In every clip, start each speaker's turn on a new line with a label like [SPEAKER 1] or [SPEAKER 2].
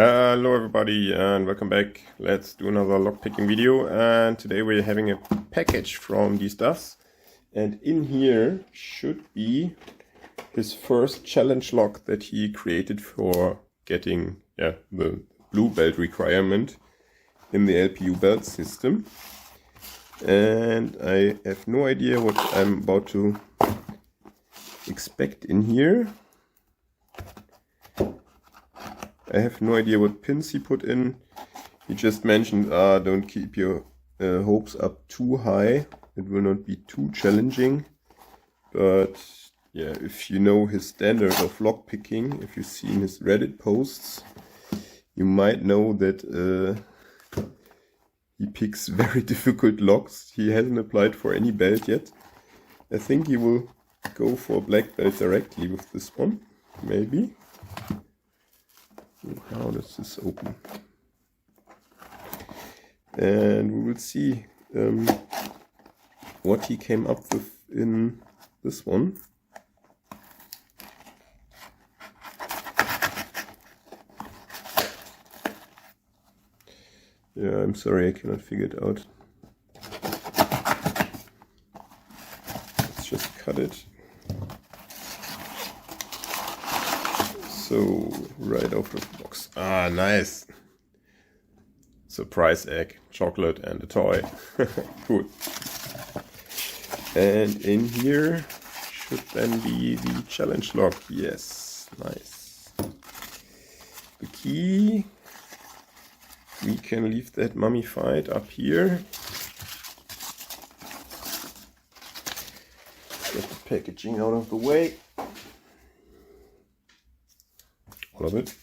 [SPEAKER 1] Hello everybody and welcome back. Let's do another lockpicking video, and today we're having a package from DiesDas, and in here should be his first challenge lock that he created for getting the blue belt requirement in the LPU belt system. And I have no idea what I'm about to expect in here. I have no idea what pins he put in. He just mentioned, don't keep your hopes up too high. It will not be too challenging. But yeah, if you know his standard of lockpicking, if you've seen his Reddit posts, you might know that he picks very difficult locks. He hasn't applied for any belt yet. I think he will go for black belt directly with this one, maybe. How does this open? And we will see what he came up with in this one. Yeah, I'm sorry, I cannot figure it out. Let's just cut it. So, right out of the box. Ah, nice. Surprise egg, chocolate and a toy. Cool. And in here should then be the challenge lock. Yes, nice. The key. We can leave that mummified up here. Get the packaging out of the way. All of it.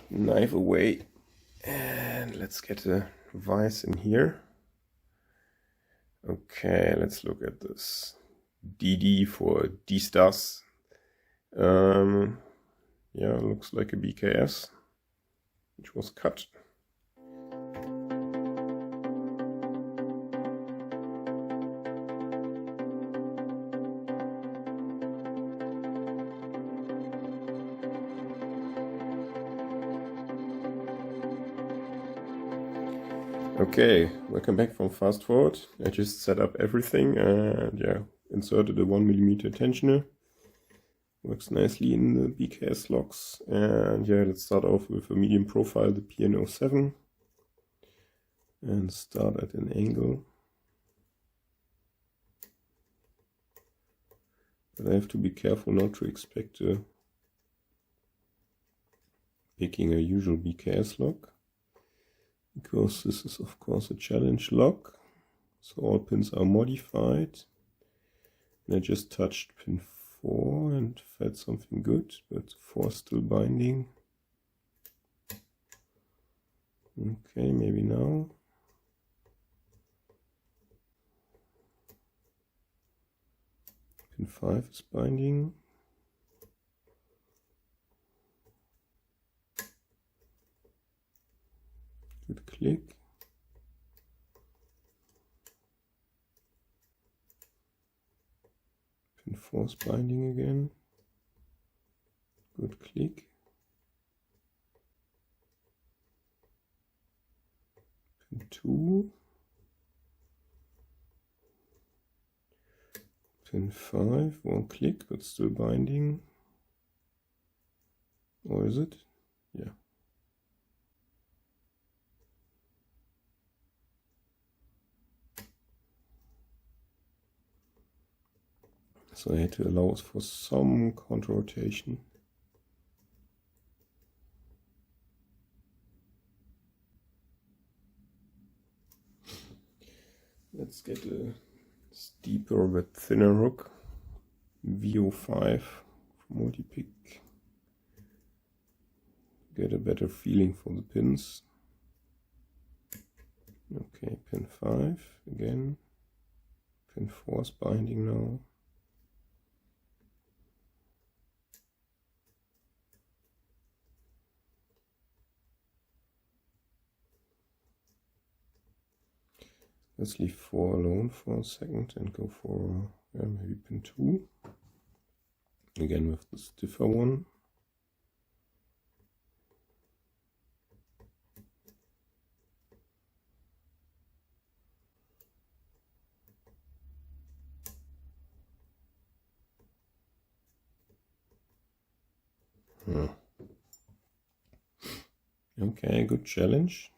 [SPEAKER 1] Knife away. And let's get the vise in here. Okay, let's look at this. DD for DiesDas. Yeah, looks like a BKS, which was cut. Okay, welcome back from fast forward. I just set up everything and yeah, inserted a 1mm tensioner. Works nicely in the BKS locks. And yeah, let's start off with a medium profile, the PN07. And start at an angle. But I have to be careful not to expect picking a usual BKS lock, because this is of course a challenge lock. So all pins are modified. And I just touched pin 4 and felt something good, but 4 still binding. Okay, maybe now. Pin 5 is binding. Good click. Pin 4 is binding again. Good click. Pin 2. Pin 5, one click, but still binding. Or is it? Yeah. So I had to allow for some counter rotation. Let's get a steeper but thinner hook. VO5 multi-pick. Get a better feeling for the pins. Okay, pin 5 again. Pin 4 is binding now. Let's leave 4 alone for a second and go for maybe pin 2. Again with the stiffer one. Okay, good challenge.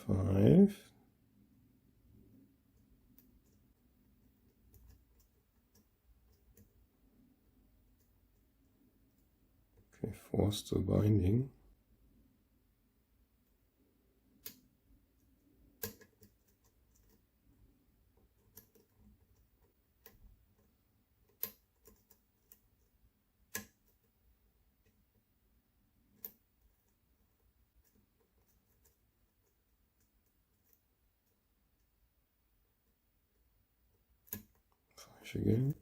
[SPEAKER 1] Five. Okay, four still binding. Five again.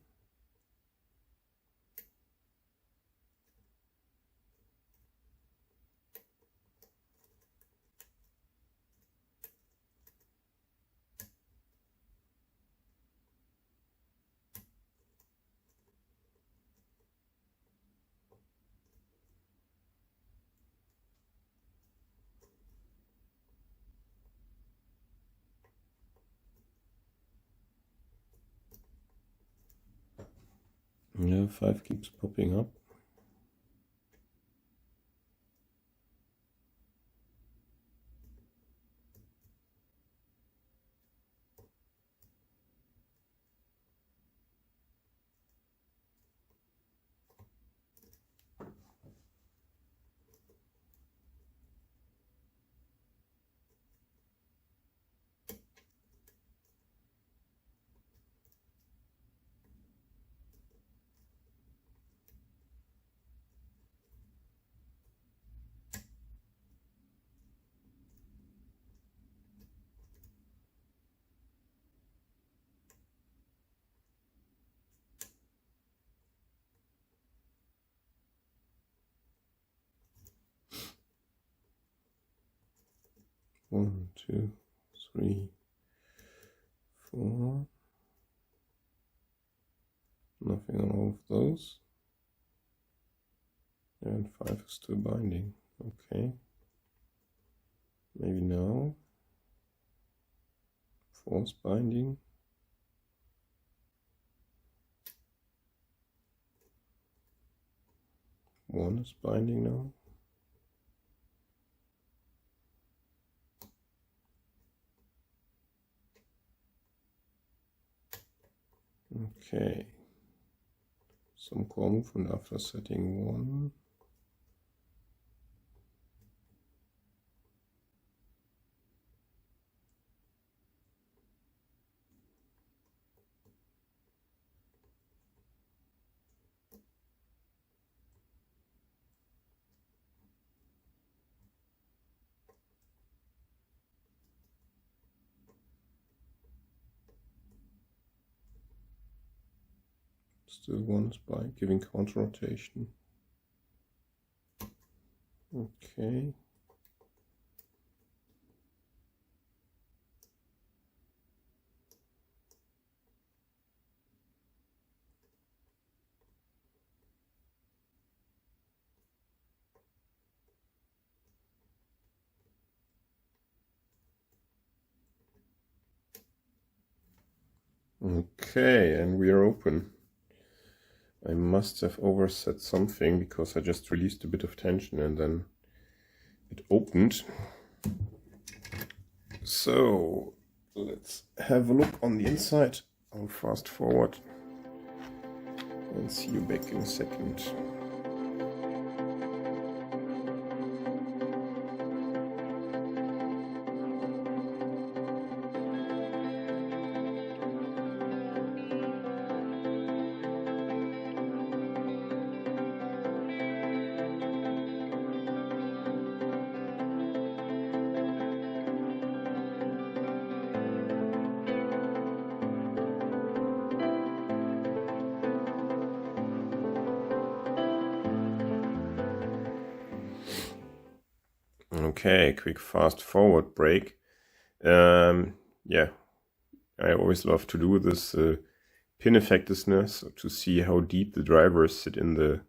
[SPEAKER 1] Yeah, five keeps popping up. One, two, three, four. Nothing on all of those. And five is still binding. Okay. Maybe now. Four is binding. One is binding now. Okay. Some core movement after setting one. Still one is by giving counter rotation. Okay. Okay, and we are open. I must have overset something because I just released a bit of tension and then it opened. So let's have a look on the inside. I'll fast forward and see you back in a second. Okay, quick fast forward break. Yeah, I always love to do this pin effectiveness to see how deep the drivers sit in the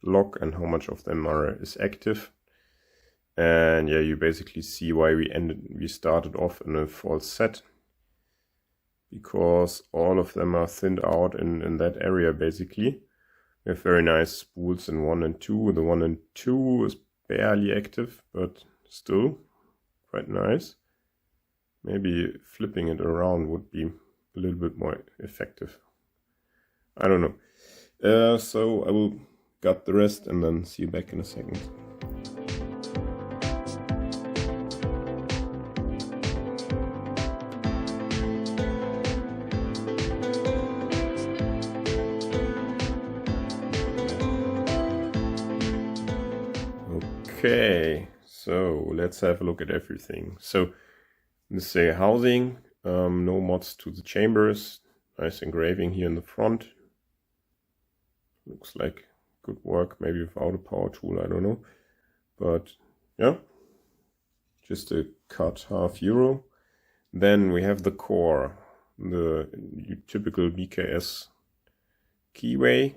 [SPEAKER 1] lock and how much of them is active. And yeah, you basically see why we started off in a false set, because all of them are thinned out in that area basically. We have very nice spools in 1 and 2. The 1 and 2 is barely active, but still quite nice. Maybe flipping it around would be a little bit more effective. I don't know. So I will gut the rest and then see you back in a second. Okay, so let's have a look at everything. So this is a housing, no mods to the chambers, nice engraving here in the front. Looks like good work, maybe without a power tool, I don't know. But yeah, just a cut €0.5. Then we have the core, the typical BKS keyway.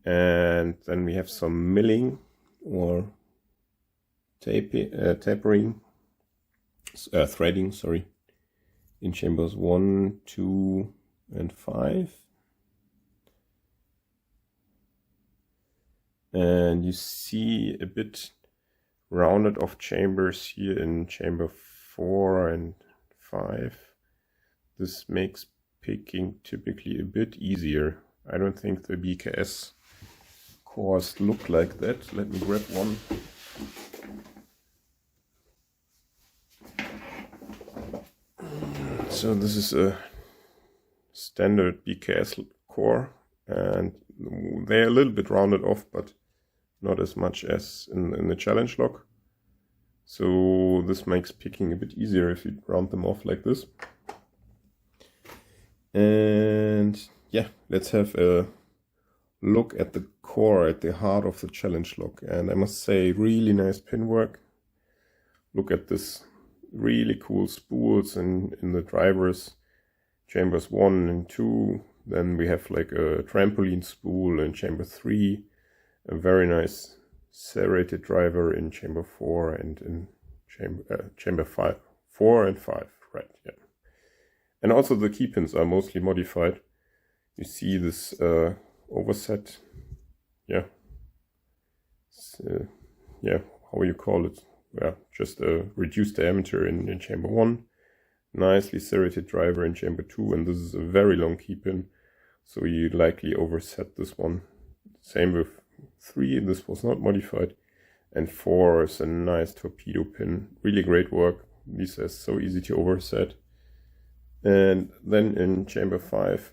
[SPEAKER 1] And then we have some milling or tapering, threading, sorry, in chambers 1, 2, and 5. And you see a bit rounded off chambers here in chamber 4 and 5. This makes picking typically a bit easier. I don't think the BKS cores look like that. Let me grab one. So this is a standard BKS core, and they're a little bit rounded off, but not as much as in the challenge lock. So this makes picking a bit easier if you round them off like this. And yeah, let's have a look at the core, at the heart of the challenge lock. And I must say, really nice pin work. Look at this really cool spools in the drivers, chambers 1 and 2. Then we have like a trampoline spool in chamber 3, a very nice serrated driver in chamber 4 and in chamber 5, 4 and 5, right? Yeah. And also the key pins are mostly modified. You see this overset, yeah, yeah, how you call it? Yeah, just a reduced diameter in chamber 1, nicely serrated driver in chamber 2, and this is a very long key pin, so you likely overset this one. Same with 3, this was not modified, and 4 is a nice torpedo pin, really great work. These are so easy to overset. And then in chamber 5,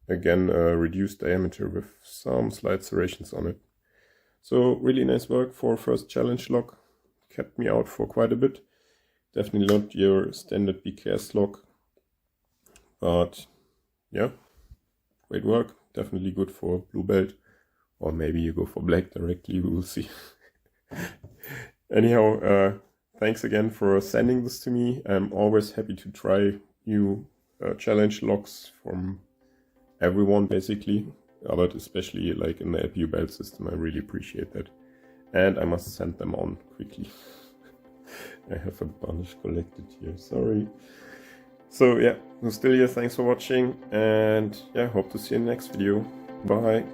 [SPEAKER 1] again a reduced diameter with some slight serrations on it. So really nice work for first challenge lock. Kept me out for quite a bit. Definitely not your standard BKS lock, but yeah, great work. Definitely good for blue belt, or maybe you go for black directly, we will see. Anyhow, thanks again for sending this to me. I'm always happy to try new challenge locks from everyone basically, but especially like in the APU belt system. I really appreciate that. And I must send them on quickly. I have a bunch collected here, sorry. So yeah, I'm still here, thanks for watching, and yeah, hope to see you in the next video. Bye.